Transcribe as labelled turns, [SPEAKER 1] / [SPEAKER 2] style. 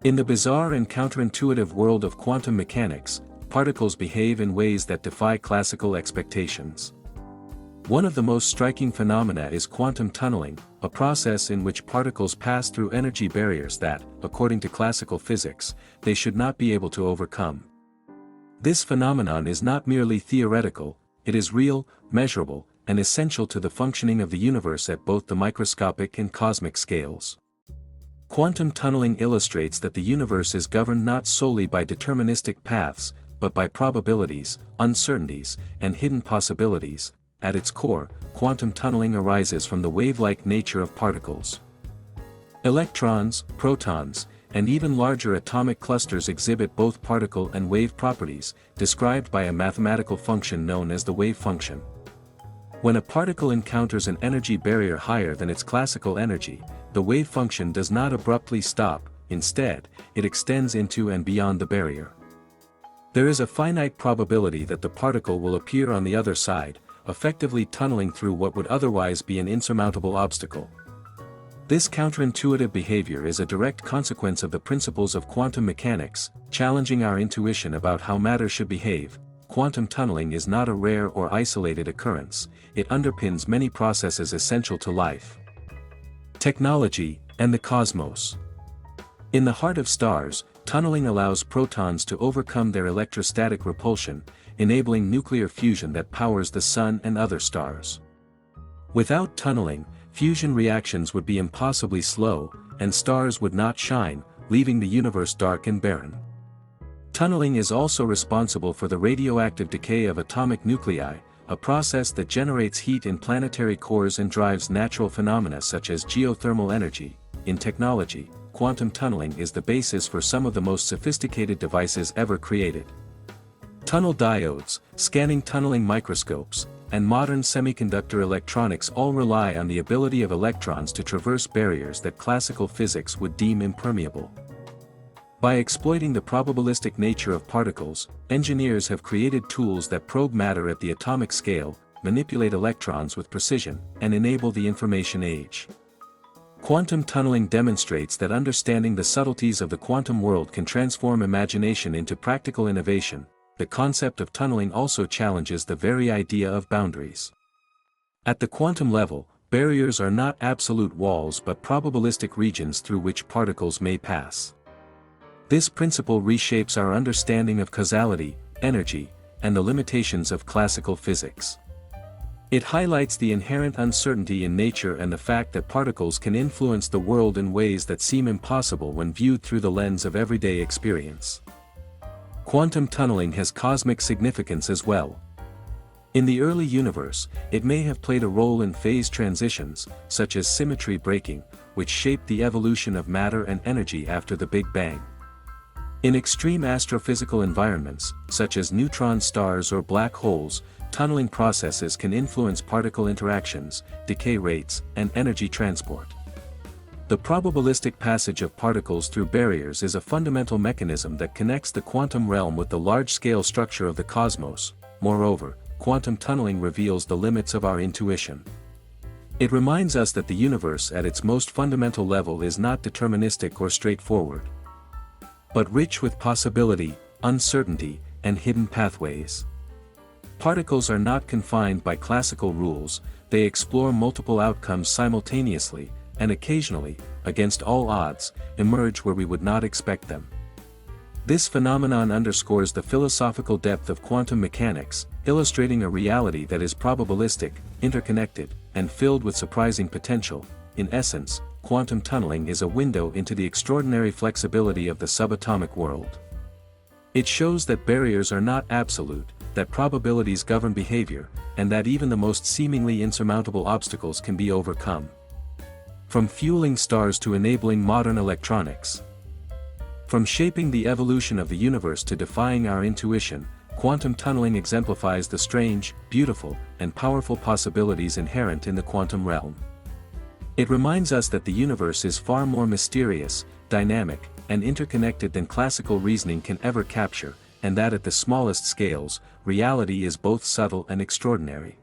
[SPEAKER 1] In the bizarre and counterintuitive world of quantum mechanics, particles behave in ways that defy classical expectations. One of the most striking phenomena is quantum tunneling, a process in which particles pass through energy barriers that, according to classical physics, they should not be able to overcome. This phenomenon is not merely theoretical, it is real, measurable, and essential to the functioning of the universe at both the microscopic and cosmic scales. Quantum tunneling illustrates that the universe is governed not solely by deterministic paths, but by probabilities, uncertainties, and hidden possibilities. At its core, quantum tunneling arises from the wave-like nature of particles. Electrons, protons, and even larger atomic clusters exhibit both particle and wave properties, described by a mathematical function known as the wave function. When a particle encounters an energy barrier higher than its classical energy, the wave function does not abruptly stop, instead, it extends into and beyond the barrier. There is a finite probability that the particle will appear on the other side, effectively tunneling through what would otherwise be an insurmountable obstacle. This counterintuitive behavior is a direct consequence of the principles of quantum mechanics, challenging our intuition about how matter should behave. Quantum tunneling is not a rare or isolated occurrence, it underpins many processes essential to life, technology, and the cosmos. In the heart of stars, tunneling allows protons to overcome their electrostatic repulsion, enabling nuclear fusion that powers the Sun and other stars. Without tunneling, fusion reactions would be impossibly slow, and stars would not shine, leaving the universe dark and barren. Tunneling is also responsible for the radioactive decay of atomic nuclei, a process that generates heat in planetary cores and drives natural phenomena such as geothermal energy. In technology, quantum tunneling is the basis for some of the most sophisticated devices ever created. Tunnel diodes, scanning tunneling microscopes, and modern semiconductor electronics all rely on the ability of electrons to traverse barriers that classical physics would deem impermeable. By exploiting the probabilistic nature of particles, engineers have created tools that probe matter at the atomic scale, manipulate electrons with precision, and enable the information age. Quantum tunneling demonstrates that understanding the subtleties of the quantum world can transform imagination into practical innovation. The concept of tunneling also challenges the very idea of boundaries. At the quantum level, barriers are not absolute walls but probabilistic regions through which particles may pass. This principle reshapes our understanding of causality, energy, and the limitations of classical physics. It highlights the inherent uncertainty in nature and the fact that particles can influence the world in ways that seem impossible when viewed through the lens of everyday experience. Quantum tunneling has cosmic significance as well. In the early universe, it may have played a role in phase transitions, such as symmetry breaking, which shaped the evolution of matter and energy after the Big Bang. In extreme astrophysical environments, such as neutron stars or black holes, tunneling processes can influence particle interactions, decay rates, and energy transport. The probabilistic passage of particles through barriers is a fundamental mechanism that connects the quantum realm with the large-scale structure of the cosmos. Moreover, quantum tunneling reveals the limits of our intuition. It reminds us that the universe at its most fundamental level is not deterministic or straightforward, but rich with possibility, uncertainty, and hidden pathways. Particles are not confined by classical rules, they explore multiple outcomes simultaneously, and occasionally, against all odds, emerge where we would not expect them. This phenomenon underscores the philosophical depth of quantum mechanics, illustrating a reality that is probabilistic, interconnected, and filled with surprising potential. In essence, quantum tunneling is a window into the extraordinary flexibility of the subatomic world. It shows that barriers are not absolute, that probabilities govern behavior, and that even the most seemingly insurmountable obstacles can be overcome. From fueling stars to enabling modern electronics. From shaping the evolution of the universe to defying our intuition, quantum tunneling exemplifies the strange, beautiful, and powerful possibilities inherent in the quantum realm. It reminds us that the universe is far more mysterious, dynamic, and interconnected than classical reasoning can ever capture, and that at the smallest scales, reality is both subtle and extraordinary.